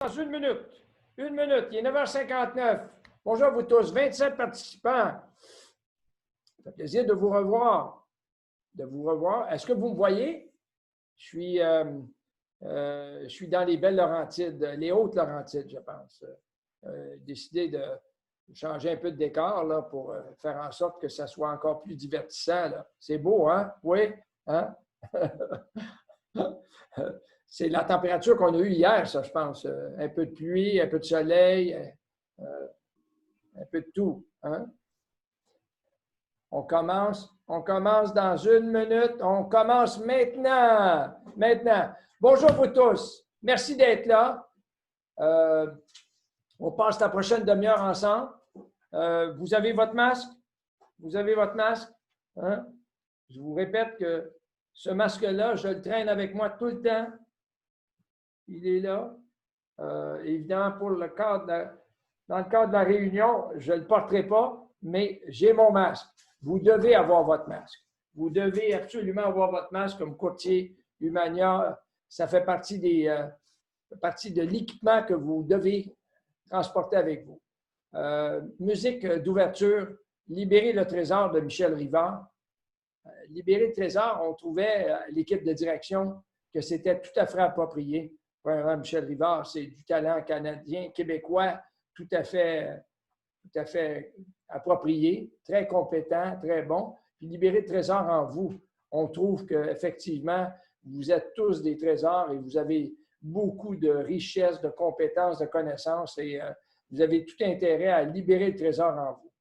Dans une minute. Une minute. Il est 9h59. Bonjour à vous tous. 27 participants. Ça fait plaisir de vous revoir. Est-ce que vous me voyez? Je suis dans les belles Laurentides, les hautes Laurentides, je pense. Décidé de changer un peu de décor là, pour faire en sorte que ça soit encore plus divertissant. C'est beau, hein? Oui? Hein? C'est la température qu'on a eue hier, ça, je pense. Un peu de pluie, un peu de soleil, un peu de tout. Hein? On commence dans une minute. On commence maintenant. Maintenant. Bonjour vous tous. Merci d'être là. On passe la prochaine demi-heure ensemble. Vous avez votre masque? Vous avez votre masque? Hein? Je vous répète que ce masque-là, je le traîne avec moi tout le temps. Il est là. Évidemment, dans le cadre de la réunion, je ne le porterai pas, mais j'ai mon masque. Vous devez avoir votre masque. Vous devez absolument avoir votre masque comme courtier Humania. Ça fait partie de l'équipement que vous devez transporter avec vous. Musique d'ouverture, Libérer le trésor de Michel Rivard. Libérer le trésor, on trouvait l'équipe de direction que c'était tout à fait approprié. Premièrement, Michel Rivard, c'est du talent canadien, québécois, tout à fait approprié, très compétent, très bon. Puis libérer le trésor en vous. On trouve qu'effectivement, vous êtes tous des trésors et vous avez beaucoup de richesses, de compétences, de connaissances et vous avez tout intérêt à libérer le trésor en vous.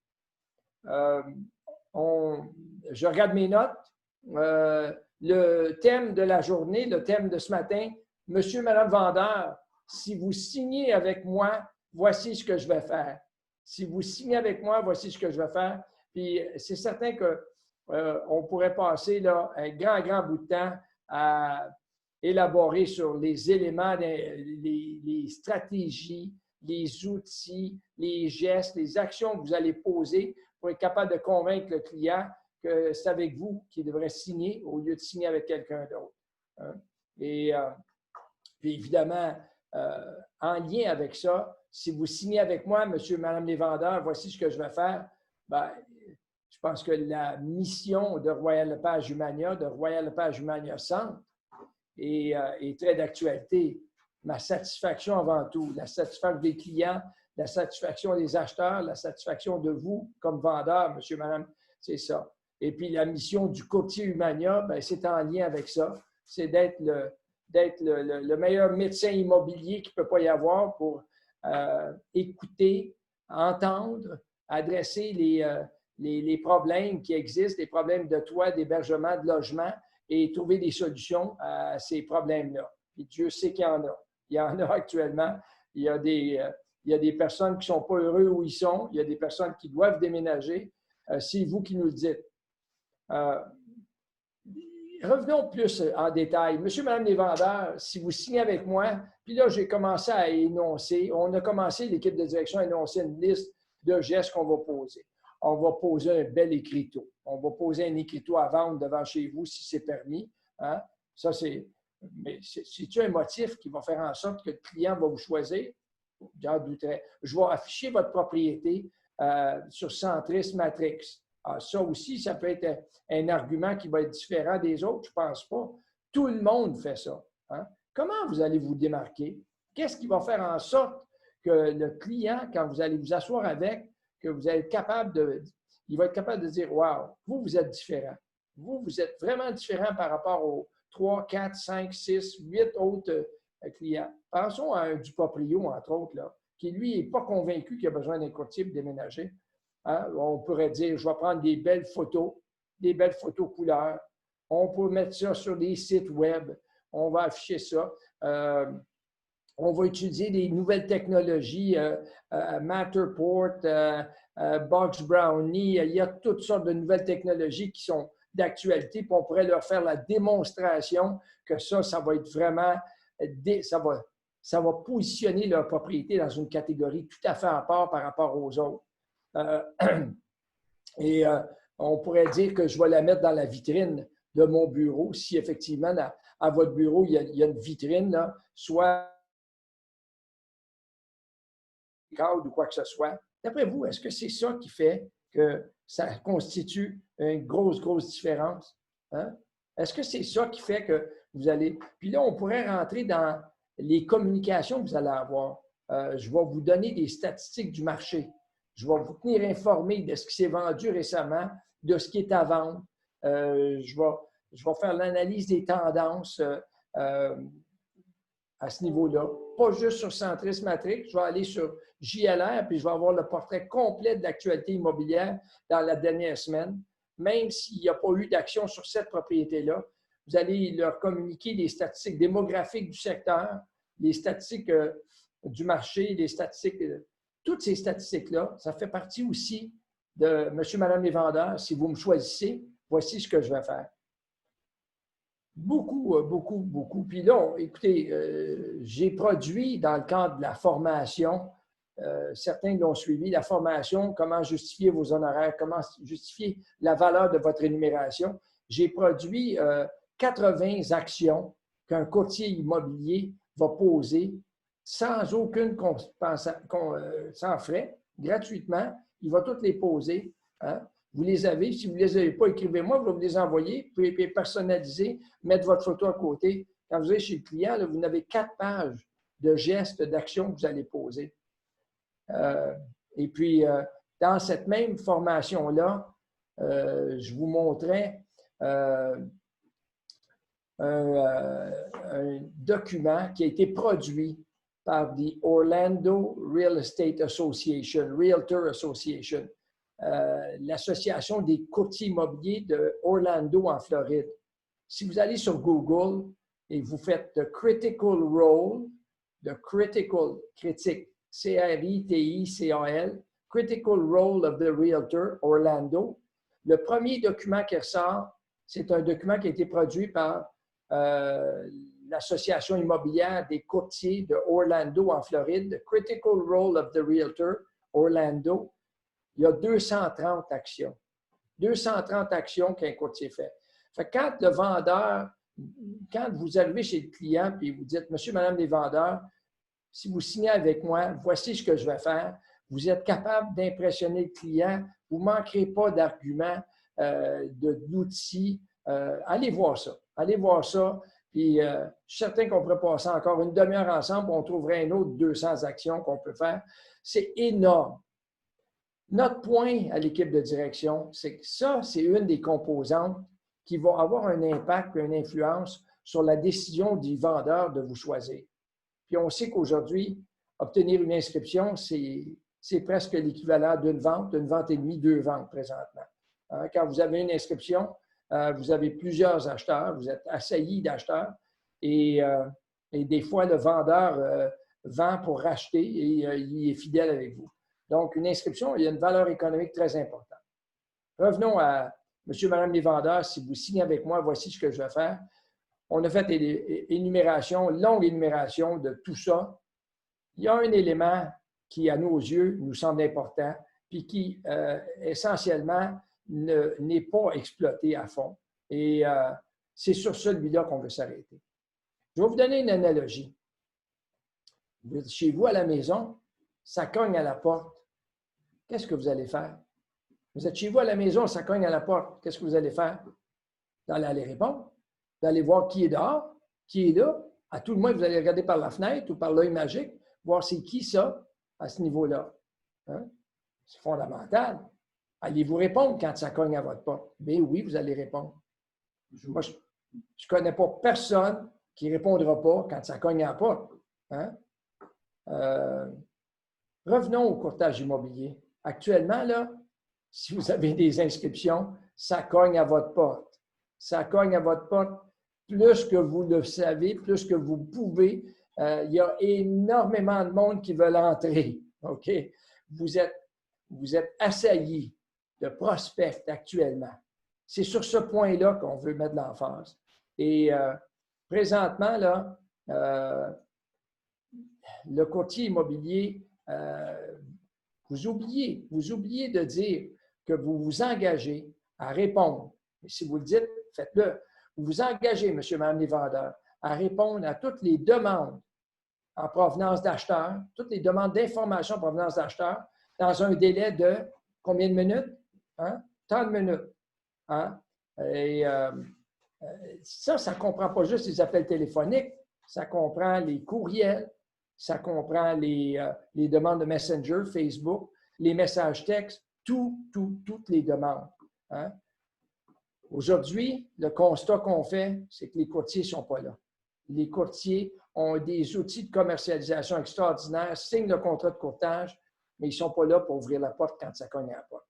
Je regarde mes notes. Le thème de la journée, le thème de ce matin, Monsieur, Madame Vendeur, si vous signez avec moi, voici ce que je vais faire. Si vous signez avec moi, voici ce que je vais faire. Puis c'est certain qu'on pourrait passer là, un grand bout de temps à élaborer sur les éléments, les stratégies, les outils, les gestes, les actions que vous allez poser pour être capable de convaincre le client que c'est avec vous qu'il devrait signer au lieu de signer avec quelqu'un d'autre. Hein? Et puis évidemment, en lien avec ça, si vous signez avec moi, monsieur et madame les vendeurs, voici ce que je vais faire, bien, je pense que la mission de Royal Lepage Humania, de Royal Lepage Humania Centre, est très d'actualité. Ma satisfaction avant tout, la satisfaction des clients, la satisfaction des acheteurs, la satisfaction de vous comme vendeur, monsieur et madame, c'est ça. Et puis la mission du courtier Humania, bien, c'est en lien avec ça, c'est d'être le meilleur médecin immobilier qu'il ne peut pas y avoir pour écouter, entendre, adresser les problèmes qui existent, les problèmes de toit, d'hébergement, de logement et trouver des solutions à ces problèmes-là. Puis Dieu sait qu'il y en a. Il y en a actuellement. Il y a des personnes qui ne sont pas heureux où ils sont. Il y a des personnes qui doivent déménager. C'est vous qui nous le dites. Revenons plus en détail. Monsieur, madame les vendeurs, si vous signez avec moi, puis là, j'ai commencé à énoncer, on a commencé, l'équipe de direction, à énoncer une liste de gestes qu'on va poser. On va poser un bel écriteau. On va poser un écriteau à vendre devant chez vous si c'est permis. Hein? Ça, mais c'est-tu un motif qui va faire en sorte que le client va vous choisir? J'en douterais. Je vais afficher votre propriété sur Centris Matrix. Ah, ça aussi, ça peut être un argument qui va être différent des autres, je ne pense pas. Tout le monde fait ça. Hein? Comment vous allez vous démarquer? Qu'est-ce qui va faire en sorte que le client, quand vous allez vous asseoir avec, que vous allez être capable il va être capable de dire, wow, vous êtes différent. Vous êtes vraiment différent par rapport aux 3, 4, 5, 6, 8 autres clients. Pensons à un Duproprio, entre autres, là, qui, lui, n'est pas convaincu qu'il a besoin d'un courtier pour déménager. Hein? On pourrait dire, je vais prendre des belles photos couleurs. On peut mettre ça sur des sites web. On va afficher ça. On va utiliser des nouvelles technologies, Matterport, Box Brownie. Il y a toutes sortes de nouvelles technologies qui sont d'actualité. Puis on pourrait leur faire la démonstration que ça va être vraiment, ça va positionner leur propriété dans une catégorie tout à fait à part par rapport aux autres. On pourrait dire que je vais la mettre dans la vitrine de mon bureau. Si effectivement, à votre bureau, il y a une vitrine, là, soit cadre ou quoi que ce soit. D'après vous, est-ce que c'est ça qui fait que ça constitue une grosse, grosse différence? Hein? Est-ce que c'est ça qui fait que vous allez… Puis là, on pourrait rentrer dans les communications que vous allez avoir. Je vais vous donner des statistiques du marché. Je vais vous tenir informé de ce qui s'est vendu récemment, de ce qui est à vendre. Je vais faire l'analyse des tendances à ce niveau-là. Pas juste sur Centris Matrix, je vais aller sur JLR, puis je vais avoir le portrait complet de l'actualité immobilière dans la dernière semaine. Même s'il n'y a pas eu d'action sur cette propriété-là, vous allez leur communiquer les statistiques démographiques du secteur, les statistiques du marché, les statistiques, toutes ces statistiques-là, ça fait partie aussi de monsieur, madame les vendeurs. Si vous me choisissez, voici ce que je vais faire. Beaucoup, beaucoup, beaucoup. Puis là, écoutez, j'ai produit dans le cadre de la formation, certains l'ont suivi, la formation, comment justifier vos honoraires, comment justifier la valeur de votre rémunération. J'ai produit 80 actions qu'un courtier immobilier va poser sans aucune sans frais, gratuitement. Il va toutes les poser. Hein? Vous les avez. Si vous ne les avez pas, écrivez-moi, vous les envoyer. Vous pouvez les personnaliser, mettre votre photo à côté. Quand vous allez chez le client, là, vous avez 4 pages de gestes, d'actions que vous allez poser. Et puis, dans cette même formation-là, je vous montrais un document qui a été produit par the Orlando Real Estate Association, Realtor Association, l'association des courtiers immobiliers de Orlando en Floride. Si vous allez sur Google et vous faites The Critical Role, critique, C-R-I-T-I-C-A-L, Critical Role of the Realtor, Orlando, le premier document qui ressort, c'est un document qui a été produit par l'Association immobilière des courtiers de Orlando en Floride, Critical Role of the Realtor, Orlando. Il y a 230 actions. 230 actions qu'un courtier fait. Fait que quand le vendeur, quand vous arrivez chez le client et vous dites, monsieur, madame les vendeurs, si vous signez avec moi, voici ce que je vais faire. Vous êtes capable d'impressionner le client. Vous ne manquerez pas d'arguments, d'outils. Allez voir ça. Allez voir ça. Puis, je suis certain qu'on pourrait passer encore une demi-heure ensemble. On trouverait un autre 200 actions qu'on peut faire. C'est énorme. Notre point à l'équipe de direction, c'est que ça, c'est une des composantes qui va avoir un impact et une influence sur la décision du vendeur de vous choisir. Puis on sait qu'aujourd'hui, obtenir une inscription, c'est presque l'équivalent d'une vente et demie, 2 ventes présentement. Quand vous avez une inscription, vous avez plusieurs acheteurs, vous êtes assaillis d'acheteurs et des fois, le vendeur vend pour racheter et il est fidèle avec vous. Donc, une inscription, il y a une valeur économique très importante. Revenons à monsieur, madame les vendeurs. Si vous signez avec moi, voici ce que je vais faire. On a fait une longue énumération de tout ça. Il y a un élément qui, à nos yeux, nous semble important, puis qui, essentiellement, n'est pas exploité à fond. Et c'est sur celui-là qu'on veut s'arrêter. Je vais vous donner une analogie. Vous êtes chez vous à la maison, ça cogne à la porte. Qu'est-ce que vous allez faire? Vous êtes chez vous à la maison, ça cogne à la porte. Qu'est-ce que vous allez faire? Vous allez aller répondre. Vous allez voir qui est dehors, qui est là. À tout le moins, vous allez regarder par la fenêtre ou par l'œil magique, voir c'est qui ça à ce niveau-là. Hein? C'est fondamental. Allez-vous répondre quand ça cogne à votre porte? Bien oui, vous allez répondre. Moi, je ne connais pas personne qui ne répondra pas quand ça cogne à la porte. Hein? Revenons au courtage immobilier. Actuellement, là, si vous avez des inscriptions, ça cogne à votre porte. Ça cogne à votre porte plus que vous le savez, plus que vous pouvez. Il y a énormément de monde qui veulent entrer. OK? Vous êtes assaillis de prospects actuellement. C'est sur ce point-là qu'on veut mettre l'emphase. Et présentement, là, le courtier immobilier, vous oubliez de dire que vous vous engagez à répondre. Et si vous le dites, faites-le. Vous vous engagez, monsieur, madame les vendeurs, à répondre à toutes les demandes en provenance d'acheteurs, toutes les demandes d'information en provenance d'acheteurs, dans un délai de combien de minutes? Hein? Tant de minutes. Hein? Et ça ne comprend pas juste les appels téléphoniques, ça comprend les courriels, ça comprend les demandes de Messenger, Facebook, les messages textes, toutes les demandes. Hein? Aujourd'hui, le constat qu'on fait, c'est que les courtiers ne sont pas là. Les courtiers ont des outils de commercialisation extraordinaires, signent le contrat de courtage, mais ils ne sont pas là pour ouvrir la porte quand ça cogne à la porte.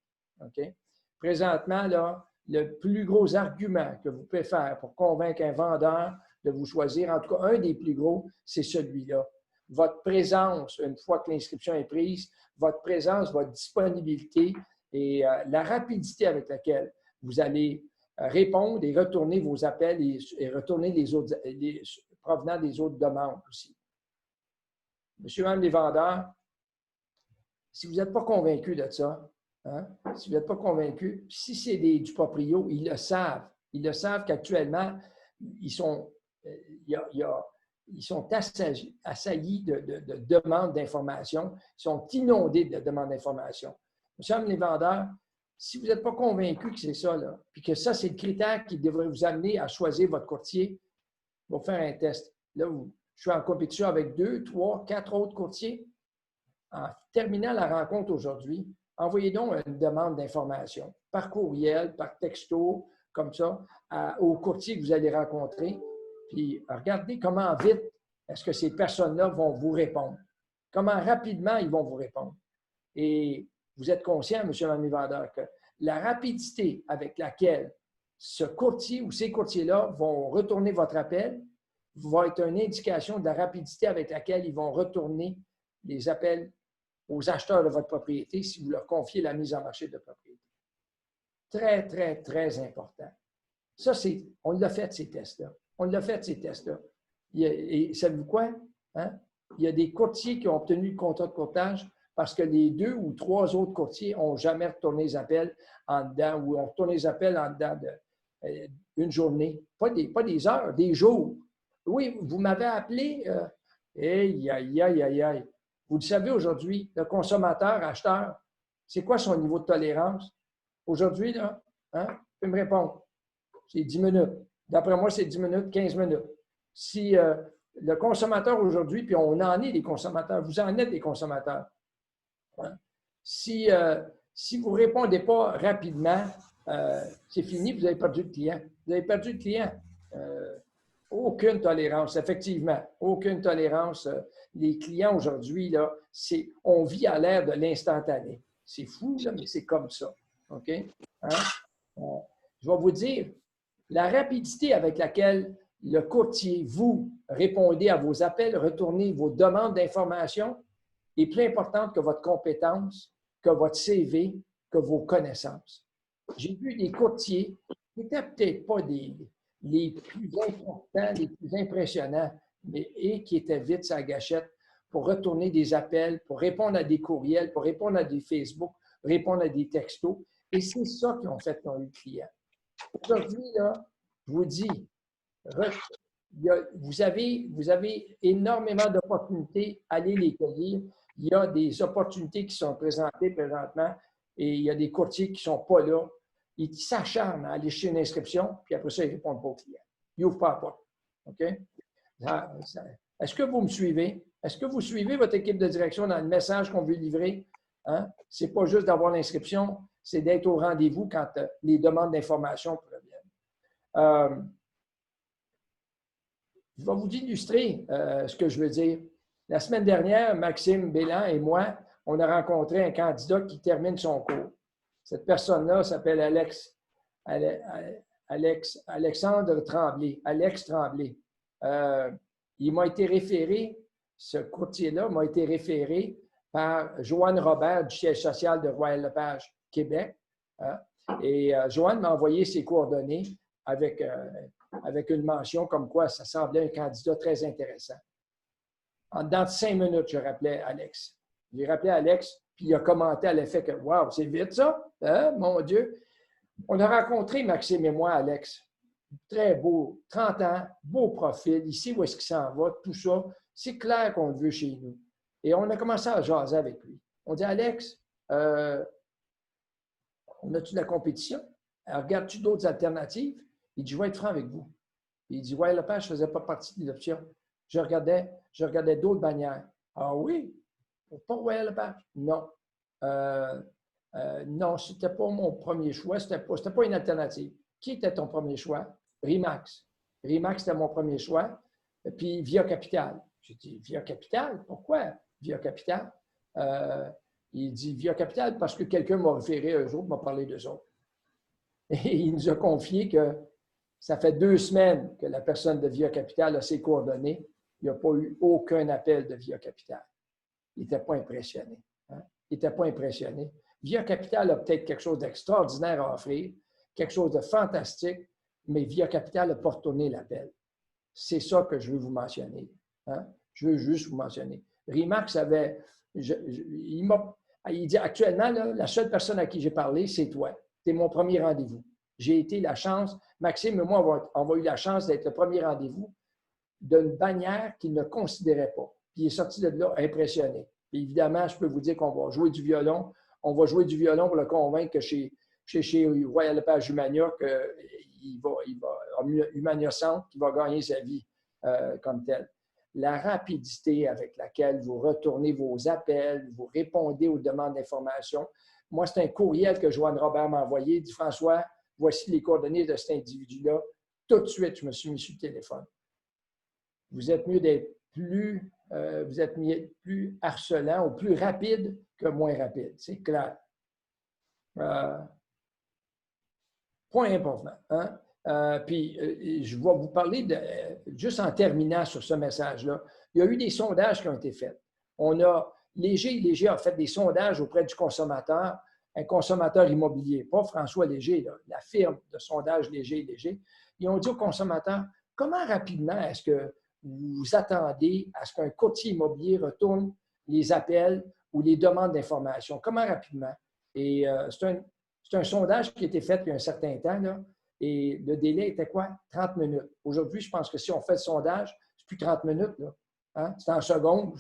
Okay? Présentement, là, le plus gros argument que vous pouvez faire pour convaincre un vendeur de vous choisir, en tout cas un des plus gros, c'est celui-là. Votre présence, une fois que l'inscription est prise, votre présence, votre disponibilité et la rapidité avec laquelle vous allez répondre et retourner vos appels et retourner les autres, provenant des autres demandes aussi. Monsieur et Madame les vendeurs, si vous n'êtes pas convaincu de ça, hein, si vous n'êtes pas convaincu, si c'est du proprio, ils le savent. Ils le savent qu'actuellement, ils sont assaillis de demandes d'informations, ils sont inondés de demandes d'informations. Monsieur et Madame les vendeurs, si vous n'êtes pas convaincu que c'est ça, là, puis que ça, c'est le critère qui devrait vous amener à choisir votre courtier, vous faire un test. Là, je suis en compétition avec 2, 3, 4 autres courtiers. En terminant la rencontre aujourd'hui, envoyez donc une demande d'information par courriel, par texto, comme ça, aux courtiers que vous allez rencontrer. Puis regardez comment vite est-ce que ces personnes-là vont vous répondre. Comment rapidement ils vont vous répondre. Et vous êtes conscient, M. le vendeur, que la rapidité avec laquelle ce courtier ou ces courtiers-là vont retourner votre appel va être une indication de la rapidité avec laquelle ils vont retourner les appels aux acheteurs de votre propriété si vous leur confiez la mise en marché de propriété. Très, très, très important. Ça, on l'a fait, ces tests-là. On l'a fait, ces tests-là. Et savez-vous quoi? Hein? Il y a des courtiers qui ont obtenu le contrat de courtage parce que les 2 ou 3 autres courtiers n'ont jamais retourné les appels en dedans ou ont retourné les appels en dedans d'une journée. Pas des heures, des jours. Oui, vous m'avez appelé. Aïe, aïe, aïe, aïe, aïe. Vous le savez aujourd'hui, le consommateur, acheteur, c'est quoi son niveau de tolérance? Aujourd'hui, là, hein? Vous pouvez me répondre. C'est 10 minutes. D'après moi, c'est 10 minutes, 15 minutes. Si le consommateur aujourd'hui, puis on en est des consommateurs, vous en êtes des consommateurs. Hein? Si vous ne répondez pas rapidement, c'est fini, vous avez perdu le client. Vous avez perdu le client. Aucune tolérance, effectivement. Aucune tolérance. Les clients aujourd'hui, là, on vit à l'ère de l'instantané. C'est fou, là, mais c'est comme ça. OK? Hein? Je vais vous dire, la rapidité avec laquelle le courtier, vous, répondez à vos appels, retournez vos demandes d'information est plus importante que votre compétence, que votre CV, que vos connaissances. J'ai vu des courtiers qui n'étaient peut-être pas les plus importants, les plus impressionnants, et qui étaient vite sur la gâchette pour retourner des appels, pour répondre à des courriels, pour répondre à des Facebook, répondre à des textos. Et c'est ça qui ont fait ton client. Aujourd'hui, là, je vous dis, vous avez énormément d'opportunités, allez les cueillir. Il y a des opportunités qui sont présentées présentement et il y a des courtiers qui ne sont pas là. Ils s'acharnent à aller chez une inscription, puis après ça, ils ne répondent pas aux clients. Ils n'ouvrent pas la porte. OK? Est-ce que vous me suivez? Est-ce que vous suivez votre équipe de direction dans le message qu'on veut livrer? Hein? Ce n'est pas juste d'avoir l'inscription, c'est d'être au rendez-vous quand les demandes d'information proviennent. Je vais vous illustrer ce que je veux dire. La semaine dernière, Maxime Bélan et moi, on a rencontré un candidat qui termine son cours. Cette personne-là s'appelle Alexandre Tremblay. Alex Tremblay. Il m'a été référé, ce courtier-là m'a été référé par Joanne Robert du siège social de Royal-Lepage, Québec. Et Joanne m'a envoyé ses coordonnées avec une mention comme quoi ça semblait un candidat très intéressant. En dedans de 5 minutes, je rappelais Alex. J'ai rappelé Alex, puis il a commenté à l'effet que « Wow, c'est vite ça! Hein, mon Dieu! » On a rencontré Maxime et moi, Alex. Très beau, 30 ans, beau profil, ici où est-ce qu'il s'en va, tout ça. C'est clair qu'on le veut chez nous. Et on a commencé à jaser avec lui. On dit, Alex, on a-tu de la compétition? Regardes-tu d'autres alternatives? Il dit, je vais être franc avec vous. Il dit, ouais, Lepage ne faisait pas partie de l'option. Je regardais d'autres bannières. Ah oui? Pas Royal Lepage? Non. Non, ce n'était pas mon premier choix. Ce n'était pas une alternative. Qui était ton premier choix? Remax. Remax, c'était mon premier choix. Puis Via Capital. J'ai dit, Via Capital? Pourquoi Via Capital? Il dit, Via Capital parce que quelqu'un m'a référé eux autres, m'a parlé d'eux autres. Et il nous a confié que ça fait 2 semaines que la personne de Via Capital a ses coordonnées. Il n'y a pas eu aucun appel de Via Capital. Il n'était pas impressionné. Hein? Il n'était pas impressionné. Via Capital a peut-être quelque chose d'extraordinaire à offrir, quelque chose de fantastique, mais Via Capital n'a pas retourné l'appel. C'est ça que je veux vous mentionner. Hein? Je veux juste vous mentionner. Remax avait... il dit actuellement, là, la seule personne à qui j'ai parlé, c'est toi. C'est mon premier rendez-vous. J'ai été la chance, Maxime et moi, on a eu la chance d'être le premier rendez-vous d'une bannière qu'il ne considérait pas. Puis il est sorti de là impressionné. Puis évidemment, je peux vous dire qu'on va jouer du violon. On va jouer du violon pour le convaincre que chez Royal Lepage Humania, qu'il va Humania Centre, qui va gagner sa vie comme tel. La rapidité avec laquelle vous retournez vos appels, vous répondez aux demandes d'information. Moi, c'est un courriel que Joanne Robert m'a envoyé. Il dit, François, voici les coordonnées de cet individu-là. Tout de suite, je me suis mis sur le téléphone. Vous êtes mieux d'être plus harcelant ou plus rapide que moins rapide. C'est clair. Point important. Hein? Puis, je vais vous parler, juste en terminant sur ce message-là, il y a eu des sondages qui ont été faits. Léger a fait des sondages auprès du consommateur, un consommateur immobilier, pas François Léger, là, la firme de sondage Léger. Ils ont dit aux consommateurs, comment rapidement est-ce que vous attendez à ce qu'un courtier immobilier retourne les appels ou les demandes d'information? Comment rapidement? Et c'est un sondage qui a été fait il y a un certain temps, là, et le délai était quoi? 30 minutes. Aujourd'hui, je pense que si on fait le sondage, c'est plus 30 minutes. Là. Hein? C'est en secondes.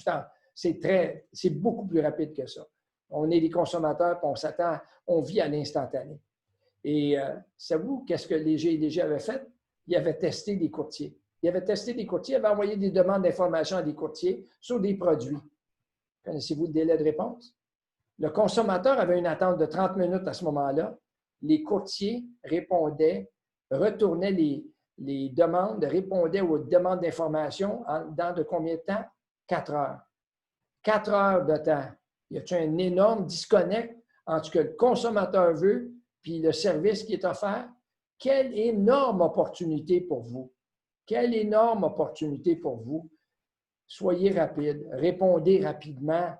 C'est beaucoup plus rapide que ça. On est des consommateurs, puis on s'attend, on vit à l'instantané. Et savez-vous qu'est-ce que Léger avait fait? Il avait testé des courtiers. Il avait envoyé des demandes d'information à des courtiers sur des produits. Connaissez-vous le délai de réponse? Le consommateur avait une attente de 30 minutes à ce moment-là. Les courtiers répondaient, retournaient les demandes, répondaient aux demandes d'information dans de combien de temps? 4 heures. 4 heures de temps. Y a-t-il un énorme disconnect entre ce que le consommateur veut et le service qui est offert? Quelle énorme opportunité pour vous! Quelle énorme opportunité pour vous! Soyez rapide, répondez rapidement.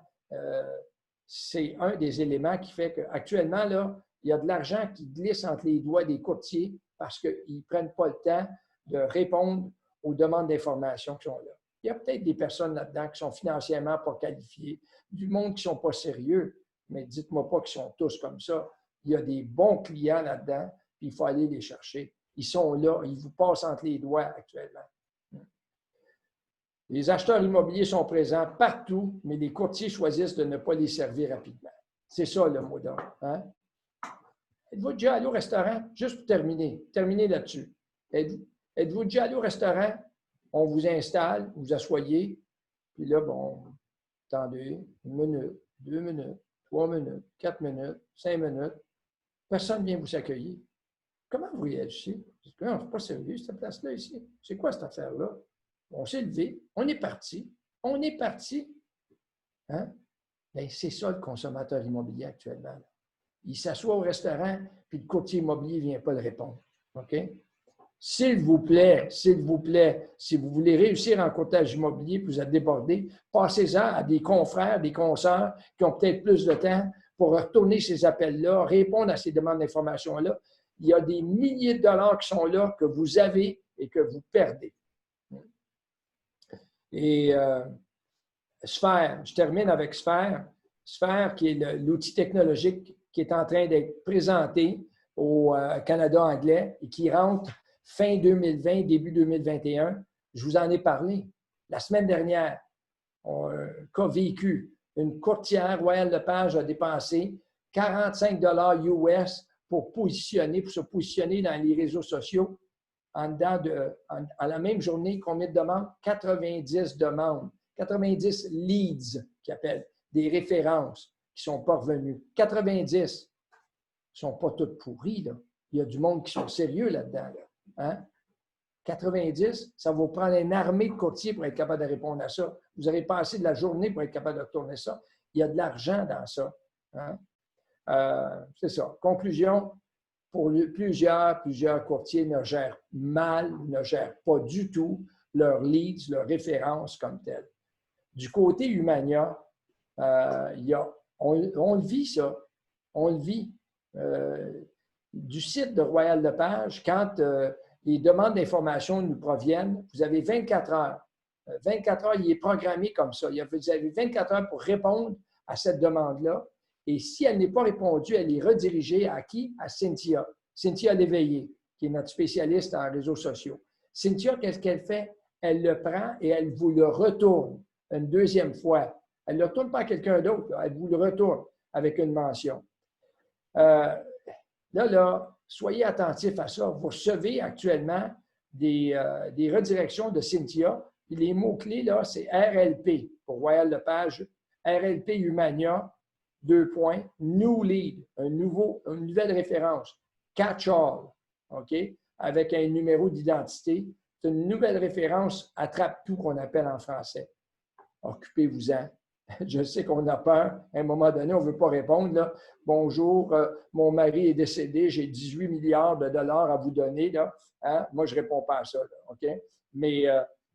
C'est un des éléments qui fait qu'actuellement, là, il y a de l'argent qui glisse entre les doigts des courtiers parce qu'ils ne prennent pas le temps de répondre aux demandes d'information qui sont là. Il y a peut-être des personnes là-dedans qui sont financièrement pas qualifiées, du monde qui ne sont pas sérieux, mais dites-moi pas qu'ils sont tous comme ça. Il y a des bons clients là-dedans, puis il faut aller les chercher. Ils sont là, ils vous passent entre les doigts actuellement. Les acheteurs immobiliers sont présents partout, mais les courtiers choisissent de ne pas les servir rapidement. C'est ça le mot d'ordre. Hein? Êtes-vous déjà allé au restaurant? Juste pour terminer là-dessus. Êtes-vous déjà allé au restaurant? On vous installe, vous asseyez, puis là, bon, attendez, 1 minute, 2 minutes, 3 minutes, 4 minutes, 5 minutes. Personne ne vient vous accueillir. Comment vous réagissez? Non, c'est pas sérieux, cette place-là ici. C'est quoi cette affaire-là? On s'est levé, on est parti. Hein? Bien, c'est ça le consommateur immobilier actuellement. Là. Il s'assoit au restaurant, puis le courtier immobilier ne vient pas le répondre. OK? S'il vous plaît, si vous voulez réussir en courtage immobilier, puis vous êtes débordé, passez-en à des confrères, des consoeurs qui ont peut-être plus de temps pour retourner ces appels-là, répondre à ces demandes d'information-là. Il y a des milliers de dollars qui sont là, que vous avez et que vous perdez. Et Sphère, je termine avec Sphère. Sphère, qui est l'outil technologique qui est en train d'être présenté au Canada anglais et qui rentre fin 2020, début 2021. Je vous en ai parlé la semaine dernière. cas vécu. Une courtière, Royal Lepage, a dépensé 45 US pour se positionner dans les réseaux sociaux. En la même journée, combien de demandes? 90 demandes. 90 leads, qui appellent, des références qui ne sont pas revenues. 90. Ils ne sont pas toutes pourris, là. Il y a du monde qui sont sérieux là-dedans. Là. Hein? 90, ça va vous prendre une armée de courtiers pour être capable de répondre à ça. Vous avez passé de la journée pour être capable de retourner ça. Il y a de l'argent dans ça. Hein? C'est ça. Conclusion, pour plusieurs courtiers ne gèrent mal, ne gèrent pas du tout leurs leads, leurs références comme telles. Du côté Humania, on le vit, ça. On le vit. Du site de Royal Lepage, quand les demandes d'information nous proviennent, vous avez 24 heures. 24 heures, il est programmé comme ça. Vous avez 24 heures pour répondre à cette demande-là. Et si elle n'est pas répondue, elle est redirigée à qui? À Cynthia. Cynthia Léveillé, qui est notre spécialiste en réseaux sociaux. Cynthia, qu'est-ce qu'elle fait? Elle le prend et elle vous le retourne une deuxième fois. Elle ne le retourne pas à quelqu'un d'autre. Elle vous le retourne avec une mention. Là, soyez attentifs à ça. Vous recevez actuellement des redirections de Cynthia. Puis les mots-clés, là, c'est RLP pour Royal Lepage, RLP Humania, 2 points, New Lead, une nouvelle référence, Catch All, OK, avec un numéro d'identité. C'est une nouvelle référence, attrape tout qu'on appelle en français. Occupez-vous-en. Je sais qu'on a peur. À un moment donné, on ne veut pas répondre. Là. Bonjour, mon mari est décédé, j'ai 18 milliards de dollars à vous donner. Là. Hein? Moi, je ne réponds pas à ça. Là, OK? Mais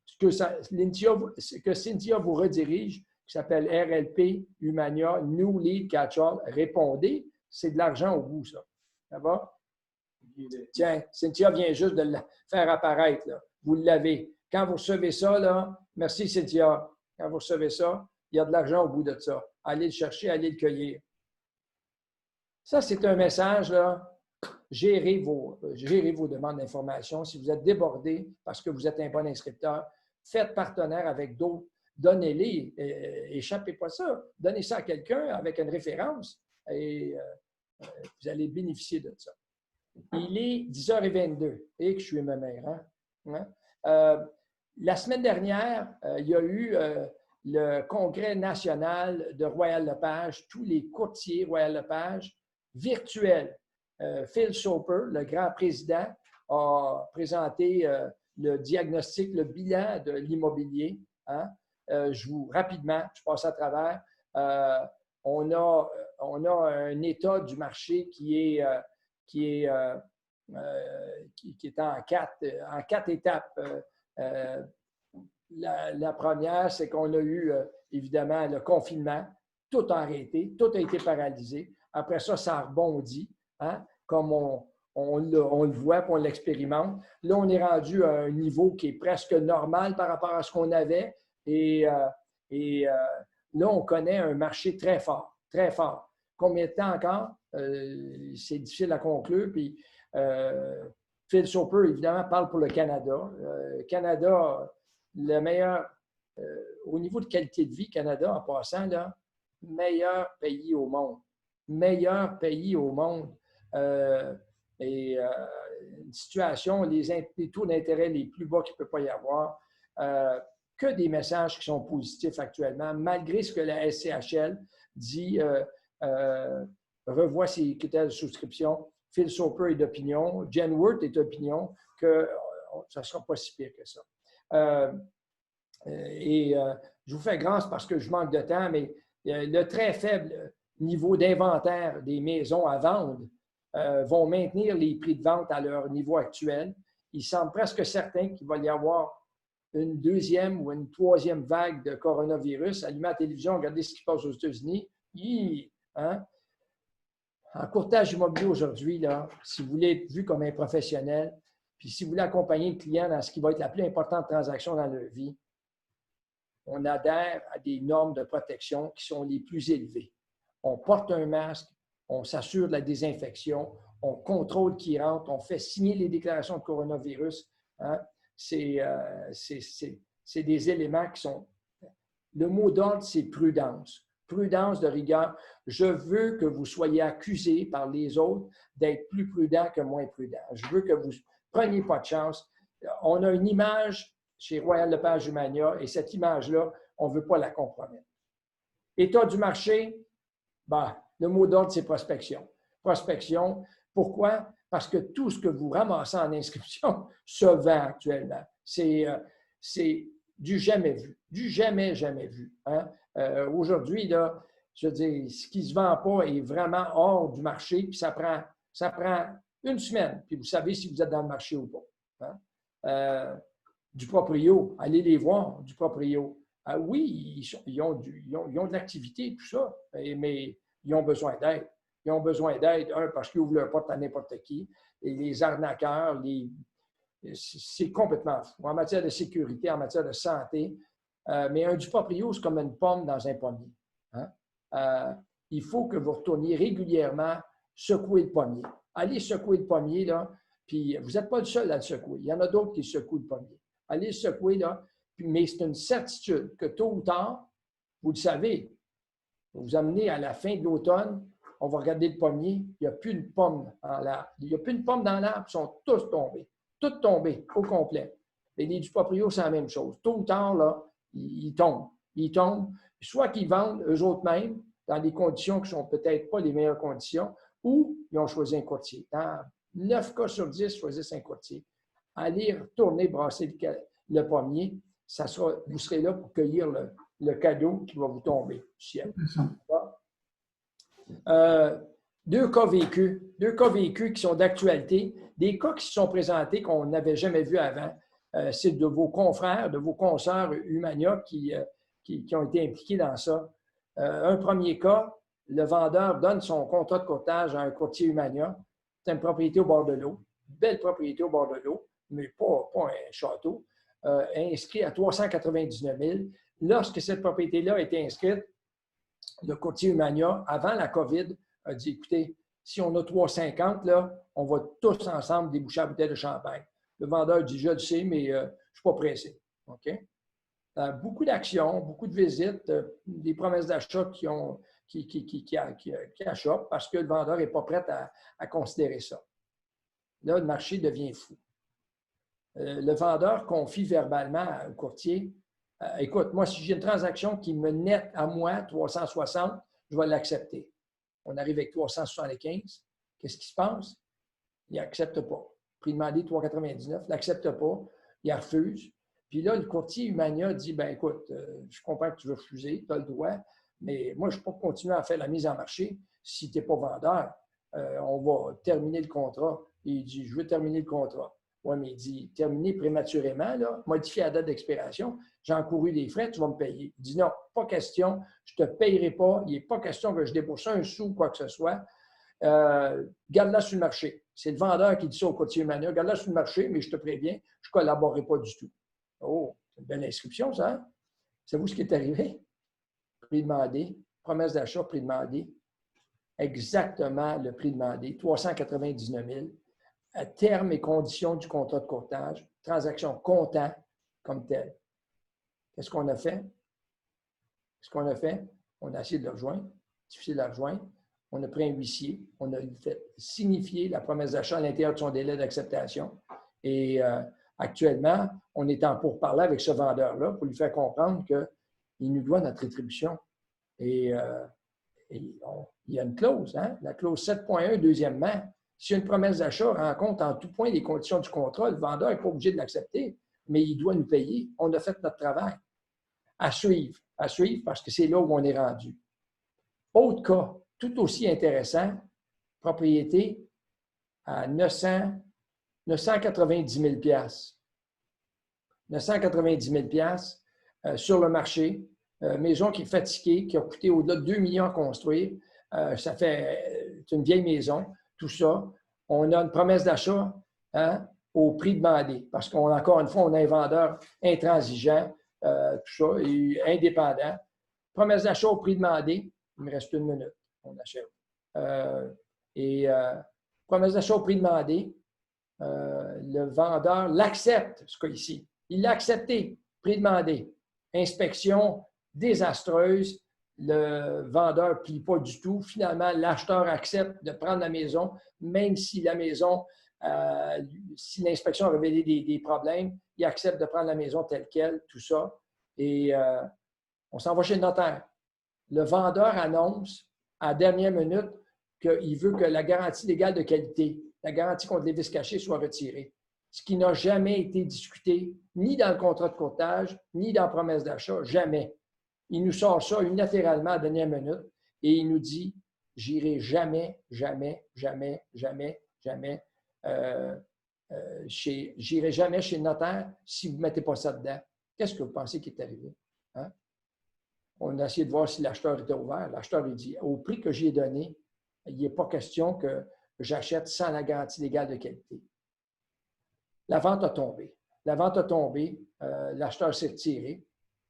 ce que Cynthia vous redirige, qui s'appelle RLP, Humania, New Lead Catch-all, répondez, c'est de l'argent au bout, ça. Ça va? Tiens, Cynthia vient juste de le faire apparaître. Là. Vous l'avez. Quand vous recevez ça, là, merci Cynthia. Quand vous recevez ça, il y a de l'argent au bout de ça. Allez le chercher, allez le cueillir. Ça, c'est un message, là. Gérez vos demandes d'information. Si vous êtes débordé parce que vous êtes un bon inscripteur, faites partenaire avec d'autres. Donnez-les. Échappez pas ça. Donnez ça à quelqu'un avec une référence et vous allez bénéficier de ça. Il est 10h22 et que je suis ma mère. Hein? La semaine dernière, il y a eu le congrès national de Royal Lepage, tous les courtiers Royal Lepage virtuels. Phil Soper, le grand président, a présenté le diagnostic, le bilan de l'immobilier. Hein? Rapidement, je passe à travers. On a un état du marché qui est en quatre étapes. La première, c'est qu'on a eu, évidemment, le confinement. Tout a arrêté, tout a été paralysé. Après ça, ça a rebondi, hein, comme on le voit, puis on l'expérimente. Là, on est rendu à un niveau qui est presque normal par rapport à ce qu'on avait. Et là, on connaît un marché très fort, très fort. Combien de temps encore? C'est difficile à conclure. Puis, Phil Soper, évidemment, parle pour le Canada. Canada, le meilleur, au niveau de qualité de vie, Canada, en passant, là, meilleur pays au monde. Meilleur pays au monde. Une situation, les taux d'intérêt les plus bas qu'il ne peut pas y avoir. Que des messages qui sont positifs actuellement, malgré ce que la SCHL dit, revoit ses critères de souscription. Phil Soper est d'opinion, Jen Worth est d'opinion que ça ne sera pas si pire que ça. Je vous fais grâce parce que je manque de temps, mais le très faible niveau d'inventaire des maisons à vendre vont maintenir les prix de vente à leur niveau actuel. Il semble presque certain qu'il va y avoir une deuxième ou une troisième vague de coronavirus. Allumez la télévision, regardez ce qui se passe aux États-Unis. Hein? En courtage immobilier aujourd'hui, là, si vous voulez être vu comme un professionnel, puis si vous voulez accompagner le client dans ce qui va être la plus importante transaction dans leur vie, on adhère à des normes de protection qui sont les plus élevées. On porte un masque, on s'assure de la désinfection, on contrôle qui rentre, on fait signer les déclarations de coronavirus. Hein? C'est des éléments qui sont Le mot d'ordre, c'est prudence. Prudence de rigueur. Je veux que vous soyez accusés par les autres d'être plus prudents que moins prudents. Je veux que vous ne preniez pas de chance. On a une image chez Royal Lepage Humania et cette image-là, on ne veut pas la compromettre. État du marché, ben, le mot d'ordre, c'est prospection. Prospection, pourquoi? Parce que tout ce que vous ramassez en inscription se vend actuellement. C'est du jamais vu, du jamais, jamais vu. Hein? Aujourd'hui, là, je veux dire, ce qui ne se vend pas est vraiment hors du marché, puis ça prend une semaine, puis vous savez si vous êtes dans le marché ou pas. Hein? Du proprio, allez les voir, du proprio. Oui, ils ont de l'activité, tout ça, mais ils ont besoin d'aide. Ils ont besoin d'aide, parce qu'ils ouvrent leur porte à n'importe qui. Et les arnaqueurs, c'est complètement fou. En matière de sécurité, en matière de santé. Mais un du-proprio, c'est comme une pomme dans un pommier. Hein? Il faut que vous retourniez régulièrement secouer le pommier. Allez secouer le pommier, là, puis vous n'êtes pas le seul à le secouer. Il y en a d'autres qui secouent le pommier. Allez le secouer, là, mais c'est une certitude que tôt ou tard, vous le savez, vous amenez à la fin de l'automne, on va regarder le pommier, il n'y a plus une pomme dans l'arbre. Il n'y a plus une pomme dans l'arbre, ils sont tous tombés. Toutes tombées au complet. Et les du-proprio, c'est la même chose. Tôt ou tard, là, ils tombent. Ils tombent. Soit qu'ils vendent eux autres mêmes, dans des conditions qui ne sont peut-être pas les meilleures conditions, ou ils ont choisi un courtier. Dans 9 cas sur 10, choisissent un courtier. Allez retourner brasser le pommier, vous serez là pour cueillir le cadeau qui va vous tomber du ciel. Deux cas vécus qui sont d'actualité, des cas qui se sont présentés qu'on n'avait jamais vus avant. C'est de vos confrères, de vos consoeurs Humania qui ont été impliqués dans ça. Un premier cas, le vendeur donne son contrat de courtage à un courtier Humania. C'est une propriété au bord de l'eau, belle propriété au bord de l'eau, mais pas un château, inscrit à 399 000. Lorsque cette propriété-là a été inscrite, le courtier Humania, avant la COVID, a dit, écoutez, si on a 350, là, on va tous ensemble déboucher la bouteille de champagne. Le vendeur dit, je le sais, mais je ne suis pas pressé. OK? Beaucoup d'actions, beaucoup de visites, des promesses d'achat qui achoppent parce que le vendeur n'est pas prêt à considérer ça. Là, le marché devient fou. Le vendeur confie verbalement au courtier, écoute, moi, si j'ai une transaction qui me nette à moi 360, je vais l'accepter. On arrive avec 375. Qu'est-ce qui se passe? Il n'accepte pas. Prix demandé 399, il n'accepte pas, il refuse. Puis là, le courtier Humania dit, ben écoute, je comprends que tu veux refuser, tu as le droit, mais moi, je ne peux pas continuer à faire la mise en marché si tu n'es pas vendeur. On va terminer le contrat. Et il dit, je veux terminer le contrat. Oui, mais il dit, terminer prématurément, là, modifier la date d'expiration, j'ai encouru des frais, tu vas me payer. Il dit, non, pas question, je ne te payerai pas, il n'est pas question que je débourse un sou ou quoi que ce soit. Garde-la sur le marché. C'est le vendeur qui dit ça au courtier Humania, garde-la sur le marché, mais je te préviens, je ne collaborerai pas du tout. Oh, c'est une belle inscription, ça. Hein? Savez-vous ce qui est arrivé? Prix demandé, promesse d'achat, prix demandé. Exactement le prix demandé, 399 000. À terme et conditions du contrat de courtage, transaction comptant comme telle. Qu'est-ce qu'on a fait? On a essayé de le rejoindre, difficile de le rejoindre. On a pris un huissier, on a fait signifier la promesse d'achat à l'intérieur de son délai d'acceptation. Et actuellement, on est en pourparlers avec ce vendeur-là pour lui faire comprendre qu'il nous doit notre rétribution. Et il y a une clause, hein? La clause 7.1, deuxièmement. Si une promesse d'achat rencontre en tout point les conditions du contrat, le vendeur n'est pas obligé de l'accepter, mais il doit nous payer. On a fait notre travail. À suivre parce que c'est là où on est rendu. Autre cas, tout aussi intéressant, propriété à 990 000 990 000 sur le marché. Maison qui est fatiguée, qui a coûté au-delà de 2 millions à construire. C'est une vieille maison. Tout ça, on a une promesse d'achat au prix demandé. Parce qu'encore une fois, on a un vendeur intransigeant, tout ça, et indépendant. Promesse d'achat au prix demandé. Il me reste 1 minute. On achève. Promesse d'achat au prix demandé. Le vendeur l'accepte, ce cas ici. Il l'a accepté, prix demandé. Inspection désastreuse. Le vendeur ne plie pas du tout. Finalement, l'acheteur accepte de prendre la maison, même si la maison, si l'inspection a révélé des problèmes, il accepte de prendre la maison telle qu'elle, tout ça. Et on s'en va chez le notaire. Le vendeur annonce à la dernière minute qu'il veut que la garantie légale de qualité, la garantie contre les vices cachés, soit retirée. Ce qui n'a jamais été discuté, ni dans le contrat de courtage, ni dans la promesse d'achat, jamais. Il nous sort ça unilatéralement à la dernière minute et il nous dit « J'irai jamais, jamais, jamais, jamais, jamais, j'irai jamais chez le notaire si vous ne mettez pas ça dedans. » Qu'est-ce que vous pensez qui est arrivé? Hein? On a essayé de voir si l'acheteur était ouvert. L'acheteur, il dit « Au prix que j'ai donné, il n'est pas question que j'achète sans la garantie légale de qualité. » La vente a tombé. La vente a tombé. L'acheteur s'est retiré.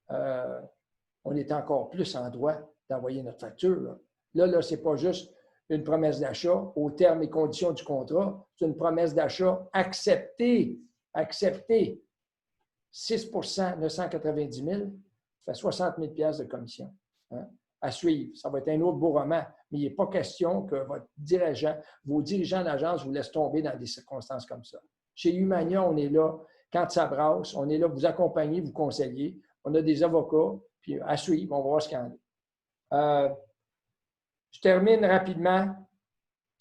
On est encore plus en droit d'envoyer notre facture. Là, ce n'est pas juste une promesse d'achat aux termes et conditions du contrat. C'est une promesse d'achat acceptée. Acceptée. 6 990 000, ça fait 60 000 $ de commission. Hein? À suivre. Ça va être un autre beau roman, mais il n'est pas question que vos dirigeants d'agence vous laissent tomber dans des circonstances comme ça. Chez Humania, on est là quand ça brasse, on est là pour vous accompagner, vous conseiller. On a des avocats, puis à suivre, on va voir ce qu'il y en a. Je termine rapidement.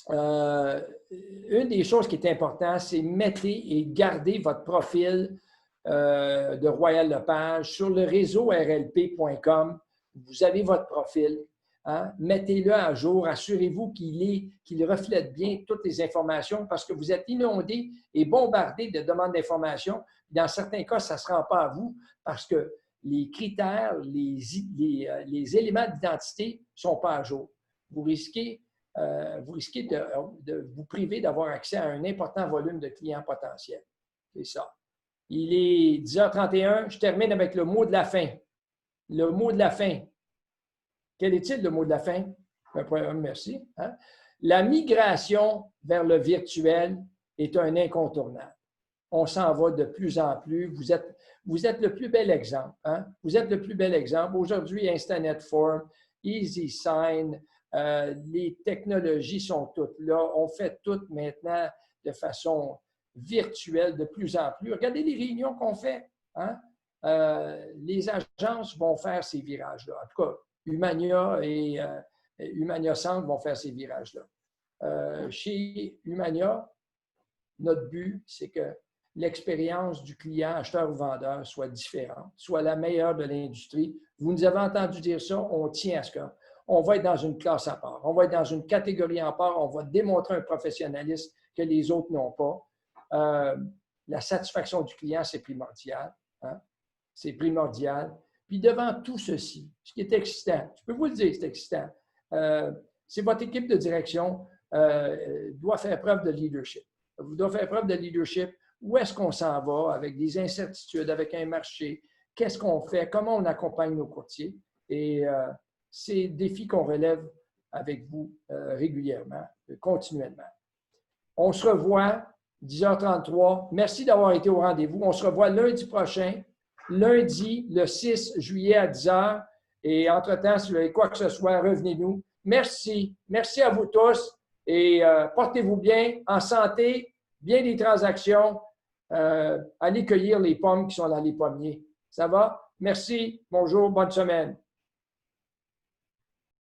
Une des choses qui est importante, c'est mettez et gardez votre profil de Royal Lepage sur le réseau rlp.com. Vous avez votre profil. Hein? Mettez-le à jour. Assurez-vous qu'il reflète bien toutes les informations parce que vous êtes inondé et bombardé de demandes d'informations. Dans certains cas, ça ne se rend pas à vous parce que les critères, les éléments d'identité ne sont pas à jour. Vous risquez de vous priver d'avoir accès à un important volume de clients potentiels. C'est ça. Il est 10h31. Je termine avec le mot de la fin. Le mot de la fin. Quel est-il le mot de la fin? Merci. Hein? La migration vers le virtuel est un incontournable. On s'en va de plus en plus. Vous êtes le plus bel exemple. Hein? Vous êtes le plus bel exemple. Aujourd'hui, Instanet Form, EasySign, les technologies sont toutes là. On fait tout maintenant de façon virtuelle de plus en plus. Regardez les réunions qu'on fait. Hein? Les agences vont faire ces virages-là. En tout cas, Humania et Humania Centre vont faire ces virages-là. Chez Humania, notre but, c'est que l'expérience du client, acheteur ou vendeur soit différente, soit la meilleure de l'industrie. Vous nous avez entendu dire ça, on tient à ce qu'on va être dans une classe à part, on va être dans une catégorie à part, on va démontrer un professionnalisme que les autres n'ont pas. La satisfaction du client, c'est primordial. Hein? C'est primordial. Puis devant tout ceci, ce qui est excitant, je peux vous le dire, c'est excitant, c'est votre équipe de direction doit faire preuve de leadership. Vous devez faire preuve de leadership. Où est-ce qu'on s'en va avec des incertitudes, avec un marché? Qu'est-ce qu'on fait? Comment on accompagne nos courtiers? Et c'est des défis qu'on relève avec vous régulièrement, continuellement. On se revoit 10h33. Merci d'avoir été au rendez-vous. On se revoit lundi prochain, lundi, le 6 juillet à 10h. Et entre-temps, si vous avez quoi que ce soit, revenez-nous. Merci. Merci à vous tous. Et portez-vous bien, en santé, bien des transactions. Allez cueillir les pommes qui sont dans les pommiers. Ça va? Merci. Bonjour. Bonne semaine.